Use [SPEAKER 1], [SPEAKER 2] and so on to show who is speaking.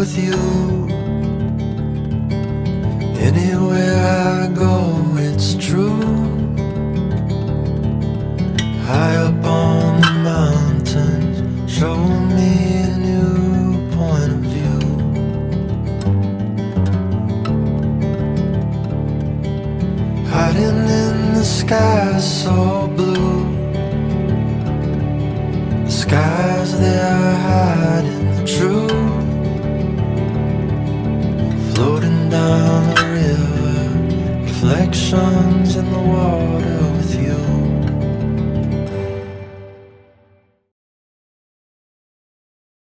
[SPEAKER 1] with you. Anywhere I go, it's true. High up on the mountains, show me a new point of view. Hiding in the sky so blue.